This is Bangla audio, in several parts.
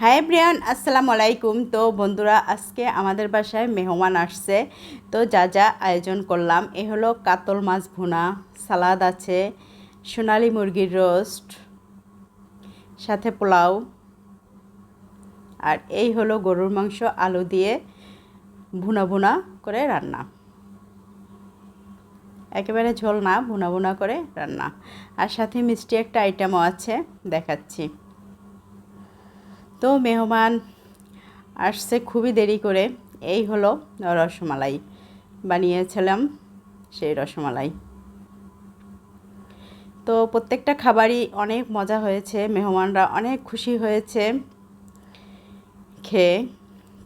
হাই ব্রিয়ান, আসসালামু আলাইকুম। তো বন্ধুরা, আজকে আমাদের বাসায় মেহমান আসছে। তো যা যা আয়োজন করলাম, এ হলো কাতল মাছ ভুনা, সালাদ আছে, সোনালি মুরগির রোস্ট, সাথে পোলাও, আর এই হলো গরুর মাংস আলু দিয়ে ভুনা ভুনা করে রান্না। একেবারে ঝোল না, ভুনা ভুনা করে রান্না। আর সাথে মিষ্টি একটা আইটেমও আছে, দেখাচ্ছি। তো মেহমান আসছে খুবই দেরি করে। এই হলো রসমালাই বানিয়েছিলাম, সেই রসমালাই। তো প্রত্যেকটা খাবারই অনেক মজা হয়েছে, মেহমানরা অনেক খুশি হয়েছে খেয়ে।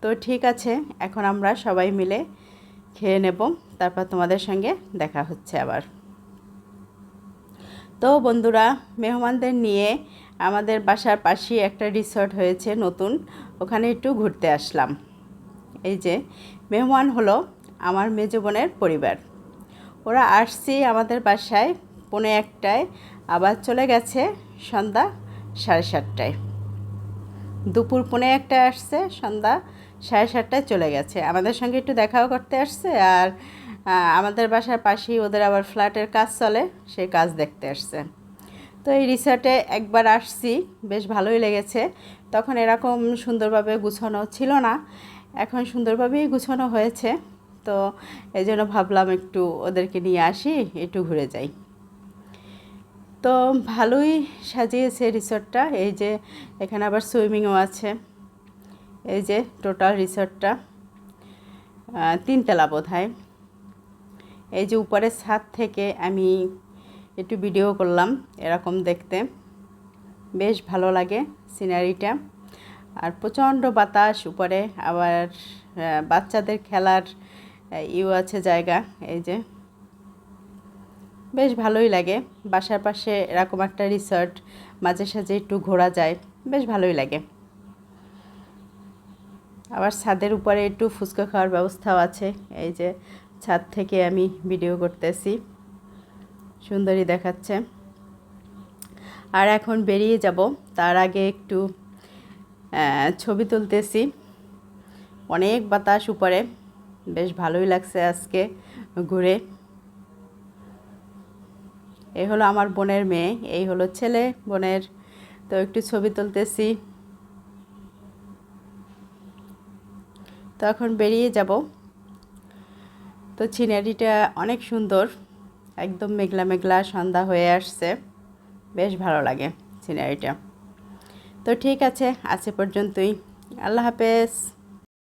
তো ঠিক আছে, এখন আমরা সবাই মিলে খেয়ে নেব, তারপর তোমাদের সঙ্গে দেখা হচ্ছে আবার। তো বন্ধুরা, মেহমানদের নিয়ে আমাদের বাসার পাশেই একটা রিসর্ট হয়েছে নতুন, ওখানে একটু ঘুরতে আসলাম। এই যে মেহমান হলো আমার মেজো বোনের পরিবার। ওরা আসছে আমাদের বাসায় 1:45, আবার চলে গেছে সন্ধ্যা 7:30। দুপুর 1:45 আসছে, সন্ধ্যা 7:30 চলে গেছে। আমাদের সঙ্গে একটু দেখাও করতে আসছে, আর আমাদের বাসার পাশেই ওদের আবার ফ্ল্যাটের কাজ চলে, সেই কাজ দেখতে আসছে। তো এই রিসর্টে একবার আসছি, বেশ ভালোই লেগেছে। তখন এরকম সুন্দরভাবে গুছানো ছিল না, এখন সুন্দরভাবেই গুছানো হয়েছে। তো এই জন্য ভাবলাম একটু ওদেরকে নিয়ে আসি, একটু ঘুরে যাই। তো ভালোই সাজিয়েছে রিসর্টটা। এই যে এখানে আবার সুইমিংও আছে। এই যে টোটাল রিসর্টটা 3 তলা বোধহয়। এই যে উপরের ছাদ থেকে আমি একটু ভিডিও করলাম, এরকম দেখতে বেশ ভালো লাগে সিনারিটা। আর প্রচণ্ড বাতাস উপরে, আবার বাচ্চাদের খেলার আছে জায়গা। এই যে বেশ ভালোই লাগে, বাসার পাশে এরকম একটা রিসর্ট, মাঝে সাঝে একটু ঘোরা যায়, বেশ ভালোই লাগে। আবার ছাদের উপরে একটু ফুচকা খাওয়ার ব্যবস্থাও আছে। এই যে ছাদ থেকে আমি ভিডিও করতেছি, সুন্দরই দেখাচ্ছে। আর এখন বেরিয়ে যাব, তার আগে একটু ছবি তুলতেছি। অনেক বাতাস উপরে, বেশ ভালোই লাগছে আজকে ঘুরে। এই হলো আমার বোনের মেয়ে, এই হলো ছেলে বোনের। তো একটু ছবি তুলতেছি। তো এখন বেরিয়ে যাব। তো সিনারিটা অনেক সুন্দর, একদম মেঘলা মেঘলা সন্ধ্যা হয়ে আসছে, বেশ ভালো লাগে সিনারিটা। তো ঠিক আছে, আজ পর্যন্তই। আল্লাহ হাফেজ।